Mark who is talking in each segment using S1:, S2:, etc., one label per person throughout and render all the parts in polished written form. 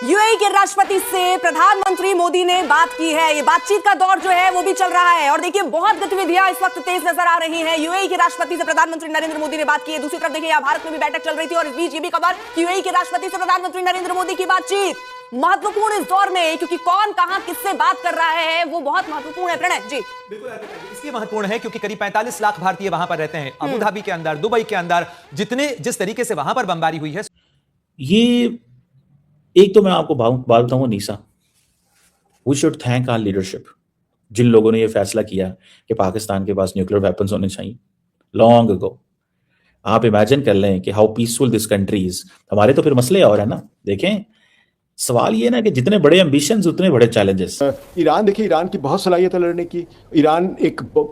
S1: UAE के राष्ट्रपति से प्रधानमंत्री मोदी ने बात की है। ये बातचीत का दौर जो है वो भी चल रहा है और देखिए बहुत गतिविधियां इस वक्त तेज नजर आ रही हैं। यूएई के राष्ट्रपति से प्रधानमंत्री नरेंद्र मोदी ने बात की है। दूसरी तरफ देखिए यहाँ भारत में भी बैठक चल रही थी और इस बीच ये भी खबर यूएई के राष्ट्रपति से प्रधानमंत्री नरेंद्र मोदी की बातचीत महत्वपूर्ण इस दौर में, क्योंकि कौन कहां किससे बात कर रहा है वो बहुत महत्वपूर्ण है। प्रणय जी,
S2: बिल्कुल इसलिए महत्वपूर्ण है क्योंकि करीब 45 लाख भारतीय वहां पर रहते हैं, अबू धाबी के अंदर, दुबई के अंदर, जिस तरीके से वहां पर बमबारी हुई है।
S3: ये एक तो मैं आपको बात बताऊं Nisha, we should thank our leadership, जिन लोगों ने ये फैसला किया कि पाकिस्तान के पास न्यूक्लियर वेपन्स होने चाहिए लॉन्ग अगो। आप इमेजिन कर लें कि how peaceful this country is. हमारे तो फिर मसले और है ना। देखें, सवाल ये ना कि जितने बड़े एम्बिशंस उतने बड़े चैलेंजेस।
S4: ईरान देखिए, ईरान की बहुत सलाहियत है लड़ने की। ईरान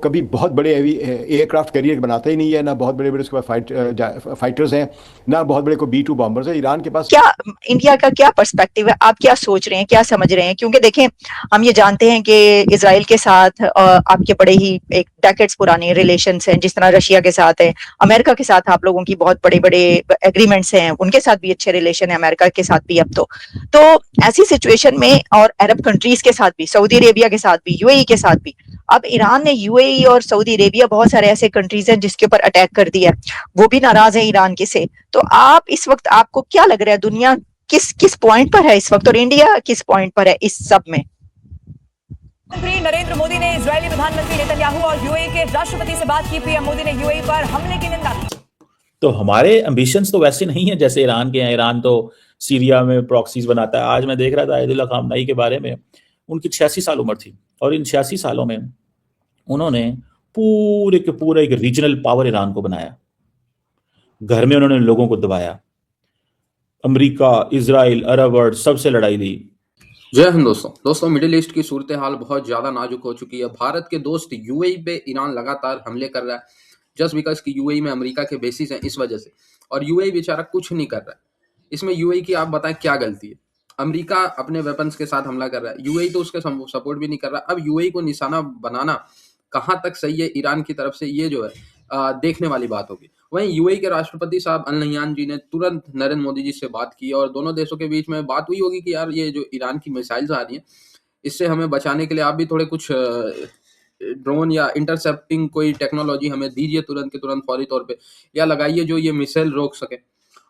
S4: कभी बहुत बड़े एयरक्राफ्ट कैरियर बनाता ही नहीं है, ना बहुत बड़े बड़े उसके पास फाइटर्स हैं, ना बहुत बड़े को B-2 बॉम्बर्स है ईरान के पास।
S5: क्या इंडिया का क्या पर्सपेक्टिव है, आप क्या सोच रहे हैं, क्या समझ रहे हैं? क्योंकि देखें, हम ये जानते हैं कि इजराइल के साथ आपके बड़े ही एक डेकेड्स पुराने रिलेशंस हैं, जिस तरह रशिया के साथ है, अमेरिका के साथ आप लोगों की बहुत बड़े बड़े एग्रीमेंट्स हैं, उनके साथ भी अच्छे रिलेशन है, अमेरिका के साथ भी। अब तो ऐसी सिचुएशन में, और अरब कंट्रीज के साथ भी, सऊदी अरेबिया के साथ भी, यूएई के साथ भी, अब ईरान ने यूएई और सऊदी अरेबिया, बहुत सारे ऐसे कंट्रीज हैं जिसके ऊपर अटैक कर दिया, वो भी नाराज है ईरान के से। तो आप इस वक्त, आपको क्या लग रहा है, दुनिया किस पॉइंट पर है इस वक्त और इंडिया किस पॉइंट पर है इस सब में?
S1: प्रधानमंत्री नरेंद्र मोदी ने इजरायली प्रधानमंत्री नेतन्याहू और यूएई के राष्ट्रपति से बात की। पीएम मोदी ने यूएई पर हमले की निंदा की।
S3: तो हमारे एम्बिशंस तो वैसे नहीं है जैसे ईरान के हैं। ईरान तो सीरिया में प्रॉक्सीज बनाता है। आज मैं देख रहा था आयतुल्लाह खामनेई के बारे में, उनकी 86 साल उम्र थी और इन 86 सालों में उन्होंने पूरे के पूरे एक रीजनल पावर ईरान को बनाया। घर में उन्होंने लोगों को दबाया, अमेरिका, इजराइल, अरब वर्ल्ड सबसे लड़ाई दी।
S6: जय हिंद दोस्तों, मिडिल ईस्ट की सूरत हाल बहुत ज्यादा नाजुक हो चुकी है। भारत के दोस्त यूएई पे ईरान लगातार हमले कर रहा है, जस्ट बिकॉज कि यूएई में अमेरिका के बेसिस हैं इस वजह से, और यूएई बेचारा कुछ नहीं कर रहा है। इसमें यूएई की आप बताएं क्या गलती है? अमेरिका अपने वेपन्स के साथ हमला कर रहा है, यूएई तो उसके सपोर्ट भी नहीं कर रहा। अब यूएई को निशाना बनाना कहाँ तक सही है ईरान की तरफ से, ये जो है देखने वाली बात होगी। वहीं यूएई के राष्ट्रपति साहब अल नह्यान जी ने तुरंत नरेंद्र मोदी जी से बात की और दोनों देशों के बीच में बात हुई होगी कि यार ये जो ईरान की मिसाइल्स आ रही हैं, इससे हमें बचाने के लिए आप भी थोड़े कुछ ड्रोन या इंटरसेप्टिंग कोई टेक्नोलॉजी हमें दीजिए तुरंत के तुरंत फौरी तौर पे, या लगाइए जो ये मिसाइल रोक सके।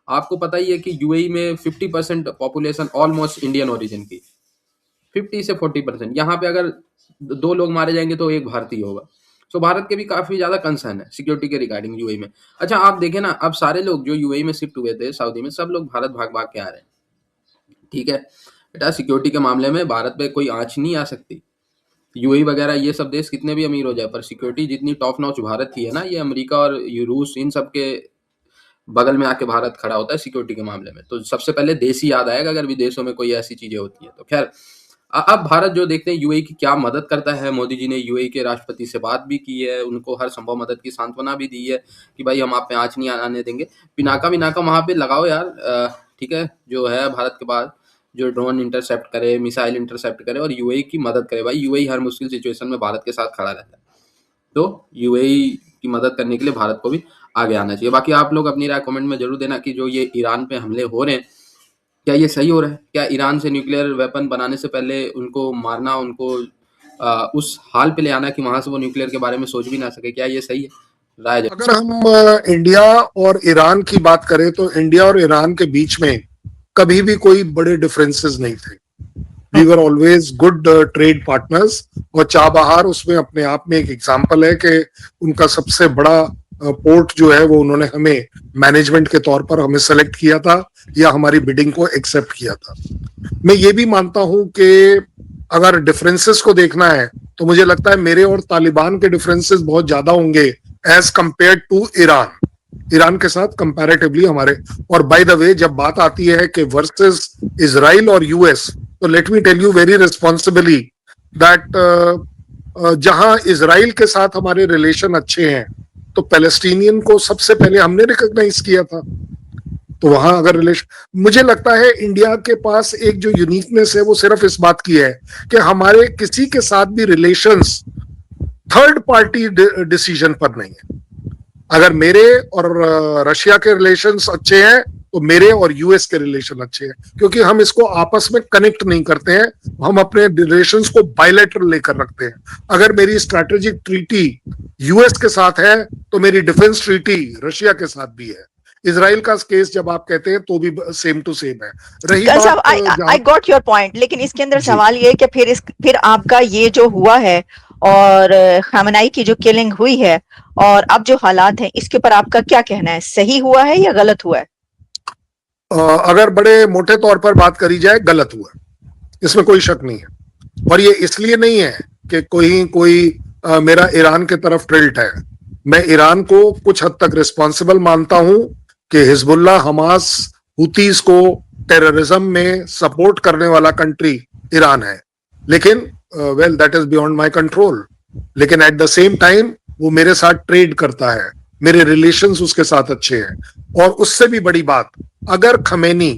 S6: आपको पता ही है कि यूएई में 50% पॉपुलेशन ऑलमोस्ट इंडियन ओरिजिन की, 50 से 40%। यहाँ पे अगर 2 लोग मारे जाएंगे तो 1 भारतीय होगा। तो भारत के भी काफी ज्यादा कंसर्न है सिक्योरिटी के रिगार्डिंग यूएई में। अच्छा, आप देखें ना, अब सारे लोग जो यूएई में शिफ्ट हुए थे सऊदी में, सब लोग भारत भाग भाग के आ रहे हैं। ठीक है बेटा, सिक्योरिटी के मामले में भारत पे कोई आंच नहीं आ सकती। यूएई वगैरह ये सब देश कितने भी अमीर हो जाए, पर सिक्योरिटी जितनी टॉप नॉच भारत की है ना, ये अमेरिका और रूस इन सब के बगल में आके भारत खड़ा होता है सिक्योरिटी के मामले में। तो सबसे पहले देश ही याद आएगा अगर विदेशों में कोई ऐसी चीजें होती है तो। खैर, अब भारत जो देखते हैं यूएई की क्या मदद करता है। मोदी जी ने यूएई के राष्ट्रपति से बात भी की है, उनको हर संभव मदद की सांत्वना भी दी है कि भाई हम आप पे आंच नहीं आने देंगे। पिनाका वहाँ पे लगाओ यार, ठीक है, जो है भारत के बाद जो ड्रोन इंटरसेप्ट करे, मिसाइल इंटरसेप्ट करे और यूएई की मदद करे। भाई यूएई हर मुश्किल सिचुएशन में भारत के साथ खड़ा रहता है, तो यूएई की मदद करने के लिए भारत को भी आगे आना चाहिए। बाकी आप लोग अपनी राय कमेंट में जरूर देना कि जो ये ईरान पे हमले हो रहे हैं, क्या ये सही हो रहा है? क्या ईरान से न्यूक्लियर वेपन बनाने से पहले उनको मारना, उनको उस हाल पे ले आना कि वहां से वो न्यूक्लियर के बारे में सोच भी ना सके, क्या ये सही है? राय
S7: अगर हम इंडिया और ईरान की बात करें तो इंडिया और ईरान के बीच में कभी भी कोई बड़े डिफरेंसेस नहीं थे। We were always good trade partners, और चाबहार उसमें अपने आप में एक एग्जांपल है कि उनका सबसे बड़ा पोर्ट जो है वो उन्होंने हमें मैनेजमेंट के तौर पर हमें सेलेक्ट किया था या हमारी बिडिंग को एक्सेप्ट किया था। मैं ये भी मानता हूं कि अगर डिफरेंसेस को देखना है तो मुझे लगता है मेरे और तालिबान के डिफरेंसेस बहुत ज्यादा होंगे एज कंपेयर टू ईरान के साथ कंपैरेटिवली हमारे। और बाय द वे, जब बात आती है कि वर्सेस इजराइल और यूएस, तो let me tell you very responsibly that जहां इजराइल के साथ हमारे रिलेशन अच्छे हैं तो पैलेस्टीनियन को सबसे पहले हमने रिकॉग्नाइज किया था। तो वहां अगर रिलेशन, मुझे लगता है इंडिया के पास एक जो यूनिकनेस है वो सिर्फ इस बात की है कि हमारे किसी के साथ भी रिलेशंस थर्ड पार्टी डिसीजन पर नहीं है। अगर मेरे और रशिया के रिलेशंस अच्छे हैं तो मेरे और यूएस के रिलेशन अच्छे हैं, क्योंकि हम इसको आपस में कनेक्ट नहीं करते हैं, हम अपने रिलेशंस को बायलैटरल लेकर रखते हैं। अगर मेरी स्ट्रैटेजिक ट्रीटी यूएस के साथ है तो मेरी डिफेंस ट्रीटी रशिया के साथ भी है। इजराइल का केस जब आप कहते हैं तो भी सेम टू सेम है। रही बात
S5: आई गॉट योर पॉइंट, लेकिन इसके अंदर सवाल ये है कि फिर आपका ये जो हुआ है और खामनाई की जो किलिंग हुई है और अब जो हालात हैं, इसके ऊपर आपका क्या कहना है? सही हुआ है या गलत हुआ है?
S7: अगर बड़े मोटे तौर पर बात करी जाए, गलत हुआ, इसमें कोई शक नहीं है। और ये इसलिए नहीं है कि कोई मेरा ईरान के तरफ टिल्ट है। मैं ईरान को कुछ हद तक रिस्पॉन्सिबल मानता हूं कि हिजबुल्लाह, हमास, हुतीज को टेररिज्म में सपोर्ट करने वाला कंट्री ईरान है, लेकिन well that is beyond my control. लेकिन एट द सेम टाइम वो मेरे साथ ट्रेड करता है, मेरे रिलेशंस उसके साथ अच्छे हैं। और उससे भी बड़ी बात, अगर खमेनी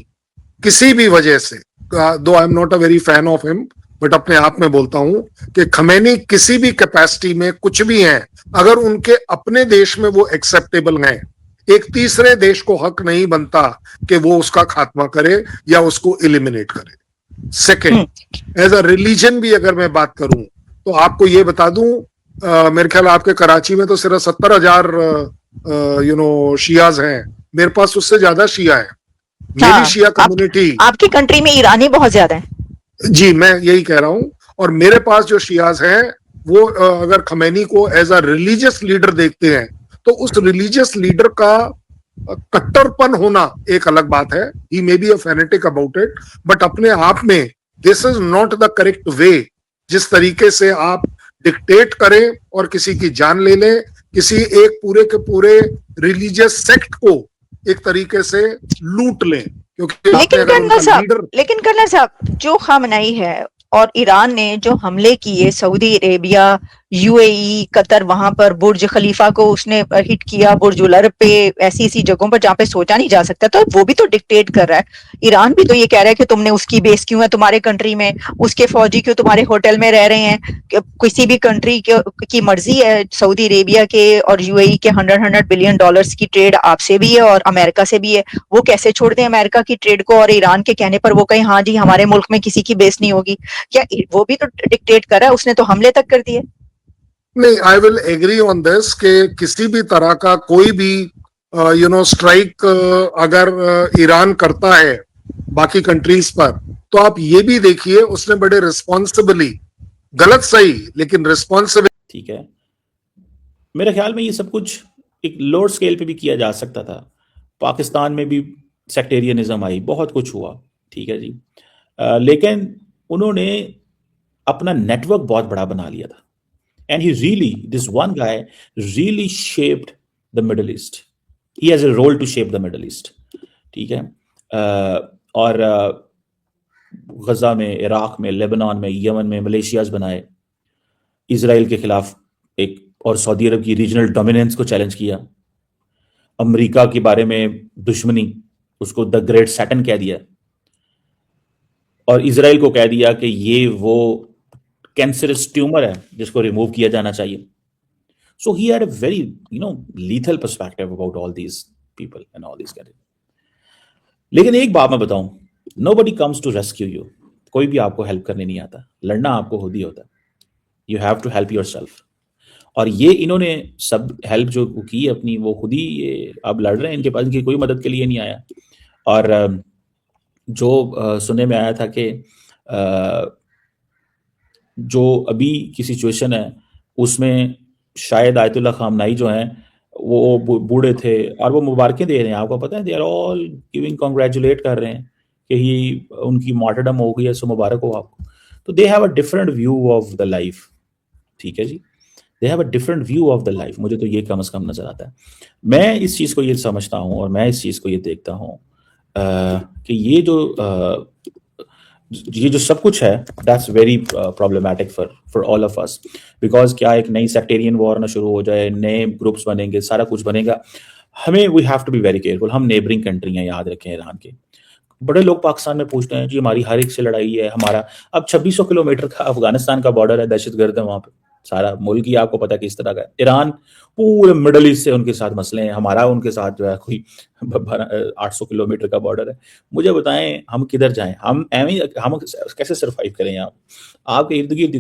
S7: किसी भी वजह से, दो I am not a very fan of him, but अपने आप में बोलता हूं कि खमेनी किसी भी कैपेसिटी में कुछ भी हैं, अगर उनके अपने देश में वो एक्सेप्टेबल हैं, एक तीसरे देश को हक नहीं बनता कि वो उसका खात्मा करे या उसको एलिमिनेट करे। सेकेंड, एज अ रिलीजन भी अगर मैं बात करूं तो आपको ये बता दूं, मेरे ख्याल आपके कराची में तो सिर्फ 70,000 शियाज हैं, मेरे पास उससे ज्यादा शिया है। मेरी शिया कम्युनिटी,
S5: आपकी कंट्री में ईरानी बहुत ज्यादा है।
S7: जी, मैं यही कह रहा हूं। और मेरे पास जो शियाज हैं वो अगर खमैनी को एज अ रिलीजियस लीडर देखते हैं तो उस रिलीजियस लीडर का कट्टरपन होना एक अलग बात है। He may be a fanatic about it, but अपने आप में this is not the correct way. जिस तरीके से आप डिक्टेट करें और किसी की जान ले लें, किसी एक पूरे के पूरे रिलीजियस सेक्ट को एक तरीके से लूट लें, क्योंकि
S5: लेकिन कर्नल साहब, जो खामनाई है और ईरान ने जो हमले किए, सऊदी अरेबिया, यूएई, कतर, वहां पर बुर्ज खलीफा को उसने हिट किया, बुर्ज उल अरब पे, ऐसी ऐसी जगहों पर जहां पे सोचा नहीं जा सकता, तो वो भी तो डिक्टेट कर रहा है। ईरान भी तो ये कह रहा है कि तुमने उसकी बेस क्यों है तुम्हारे कंट्री में, उसके फौजी क्यों तुम्हारे होटल में रह रहे हैं। किसी भी कंट्री की मर्जी है, सऊदी अरेबिया के और यूएई के $100 बिलियन की ट्रेड आपसे भी है और अमेरिका से भी है। वो कैसे छोड़ दें अमेरिका की ट्रेड को और ईरान के कहने पर वो कहें हाँ जी हमारे मुल्क में किसी की बेस नहीं होगी? क्या वो भी तो डिक्टेट कर रहा है? उसने तो हमले तक कर दिए।
S7: नहीं, I will agree on this कि किसी भी तरह का कोई भी स्ट्राइक अगर ईरान करता है बाकी कंट्रीज पर, तो आप ये भी देखिए उसने बड़े रिस्पॉन्सिबली, गलत सही लेकिन रिस्पॉन्सिबल,
S3: ठीक है। मेरे ख्याल में ये सब कुछ एक लोअर स्केल पे भी किया जा सकता था। पाकिस्तान में भी सेक्टेरियनिज्म आई, बहुत कुछ हुआ, ठीक है जी। लेकिन उन्होंने अपना नेटवर्क बहुत बड़ा बना लिया था। And he really, this one guy really shaped the Middle East. He has a role to shape the Middle East. ठीक है। और गजा में, इराक में, लेबनान में, यमन में मलेशियाज बनाए, इजराइल के खिलाफ एक, और सऊदी अरब की रीजनल डोमिनेंस को चैलेंज किया, अमेरिका के बारे में दुश्मनी, उसको द ग्रेट सैटन कह दिया, और इजराइल को कह दिया कि ये वो कैंसरस ट्यूमर है जिसको रिमूव किया जाना चाहिए। So he had a very lethal perspective about all these people and all these category. लेकिन एक बात मैं बताऊं, nobody comes to rescue you. कोई भी आपको हेल्प करने नहीं आता, लड़ना आपको खुद ही होता है। You have to help yourself. और ये इन्होंने सब हेल्प जो की अपनी, वो खुद ही अब लड़ रहे हैं। इनके पास कोई मदद के लिए नहीं आया। और जो सुनने में आया था कि जो अभी की सिचुएशन है उसमें शायद आयतुल्लाह खामनाई जो हैं वो बूढ़े थे और वो मुबारकें दे रहे हैं, आपको पता है, they are all giving, congratulate कर रहे हैं कि ही उनकी मार्टरडम हो गई है, सो मुबारक हो आपको। तो they have a different view of the life, ठीक है जी, they have a different view of the life. मुझे तो ये कम से कम नजर आता है। मैं इस चीज़ को ये समझता हूँ और मैं इस चीज़ को ये देखता हूँ कि ये जो सब कुछ है, that's very problematic for all of us. Because क्या एक नई सेक्टेरियन वॉर ना शुरू हो जाए, नए ग्रुप्स बनेंगे, सारा कुछ बनेगा। हमें we have to be very careful. हम नेबरिंग कंट्री हैं, याद रखें, ईरान के। बड़े लोग पाकिस्तान में पूछते हैं जी हमारी हर एक से लड़ाई है, हमारा अब 2600 किलोमीटर का अफगानिस्तान का बॉर्डर है, दहशतगर्द है वहां पे, सारा मुल्क ही आपको पता है किस तरह का है। ईरान पूरे मिडल ईस्ट से उनके साथ मसले हैं, हमारा उनके साथ जो है कोई 800 किलोमीटर का बॉर्डर है। मुझे बताएं हम किधर जाएं, हम कैसे सरवाइव करें? आपके इर्द गिर्द